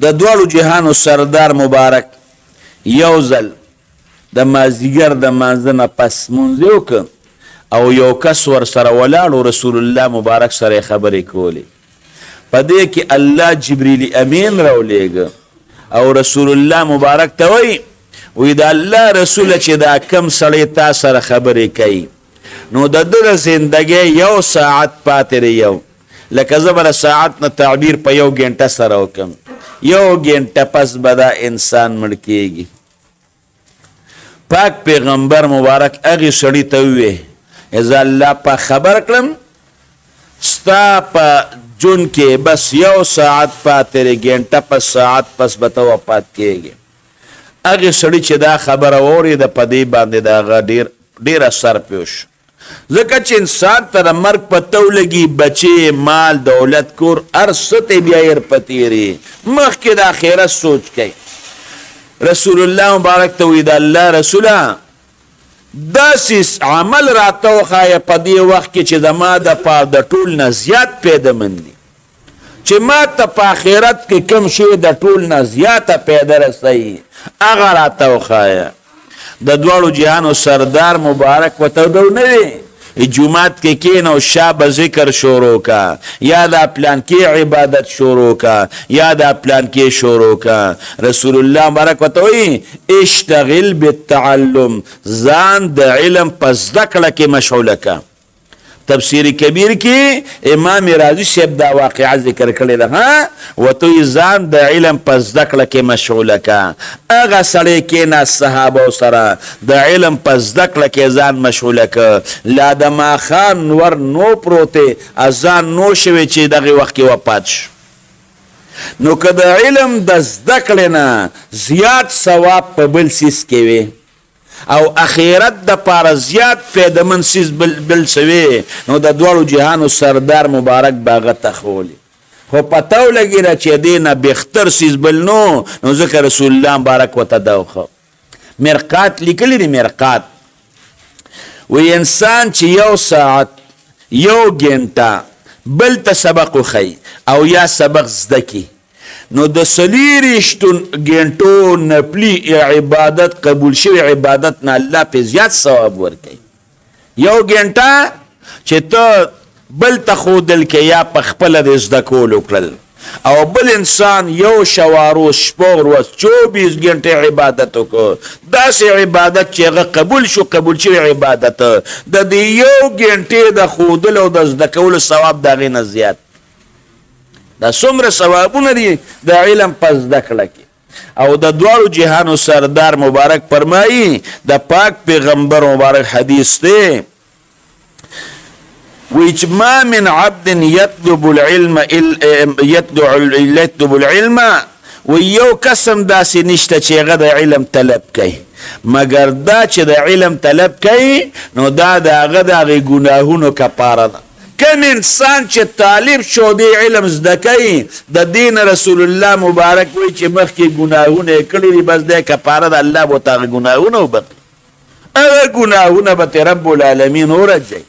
د دوالو جهانو سردار مبارک یو ځل د مازدیګر د مانځه نه پس مونځ وکړ او یو کس ورسره ولاړ رسول الله مبارک سره خبرې کولې په دې کې الله جبریل امین راولېږه او رسول الله مبارک ته وی د الله رسول چې دا کم سړی تا سره خبرې کوي نو د ده د زندګۍ یو ساعت پاتې یو لکه زه به ساعت نه تعبیر په یو ګنټه سره وکم یو ګنټه پس به دا انسان مړ کېږي پاک پیغمبر مبارک هغې سړي ته وویې زه الله په خبر کړم ستا په جون کې بس یو ساعت پاتې ګنټه پس ساعت پس به ته وفات کېږي هغې سړي چې دا خبره واورېده په دې باندې د هغه ډېر اثر پې وشو ځکه چې انسان ته د مرګ پته ولګي بچې مال دولت کور هر څه ته بیا یې ورپتېري مخکې د آخرت سوچ کوي رسول الله مبارک ته وایي د الله رسوله داسې عمل راته وښایه په دې وخت کې چې زما دپاره د ټول نه زیات پیدهمند دي چې ما ته په آخرت کې کوم شی د ټول نه زیاته پیدا رسوي هغه راته وښایه د دواړو جهانو سردار مبارک ورته نه وي جومات کې کېنه او شا به ذکر شروع کا یا دا پلانکې عبادت شروع کا یا دا پلانکې شروع کا رسول الله مبارک ورته وایي اشتغل بالتعلم ځان د علم په زده کړه کې مشغوله کا تفسیر کبیر کې امام رازی صاحب دا واقعه ذکر کړې ده ها وته ځان د علم په زده کړه کې مشغوله کا هغه سړی کېنه صحابه سره د علم په زده کړه کې ځان مشغوله کا لا د ماښام نور نو پروتې اذان نو شوی چې دغه وخت کې وفات شو نو که د علم د زده کړې نه زیات ثواب په بل څیز کې وي او اخیرت د پاره زیات پیدمن سیز بل سوی نو د دوالو جهانو سردار مبارک باغه تخولی خو پتو لګی را چې دینه بختر سیز بل نو ذکر رسول الله مبارک وته داخه مرقات لیکلی دی مرقات وی انسان چې یو ساعت یو ګنټه بل ته سبق خی او یا سبق زده کی نو د سلیریشتون ګنټو نپلی عبادت قبول شوی عبادت نه الله په زیات ثواب ورکوي یو ګنټه چې ته بل ته ښودل کې یا په خپله د زده کولو کړل او بل انسان یو شوارو شپږ ورځ 24 ګنټې عبادت وکړو داسې عبادت چې هغه قبول شوی عبادت د دې یو ګنټې د ښودلو او د زده کولو ثواب د هغې نه زیات دا څومره ثوابونه دي د علم په زده کړه کې او د دواړو جهانو سردار مبارک فرمایي د پاک پیغمبر مبارک حدیث دی ویچ ما من عبد یطلب العلم و یو قسم داسې نشته چې هغه د علم طلب کوي مګر دا چې د علم طلب کوي نو دا د هغه د هغې ګناهونو کفاره ده کم انسان چې طالب شو دی علم زده کوي د دین رسول الله مبارک وی چې مخکې ګناهونه یې کړي دي بس دی کفاره د الله به ورته هغه ګناهونه وبخي هغه ګناهونه به رب العالمین ورجوي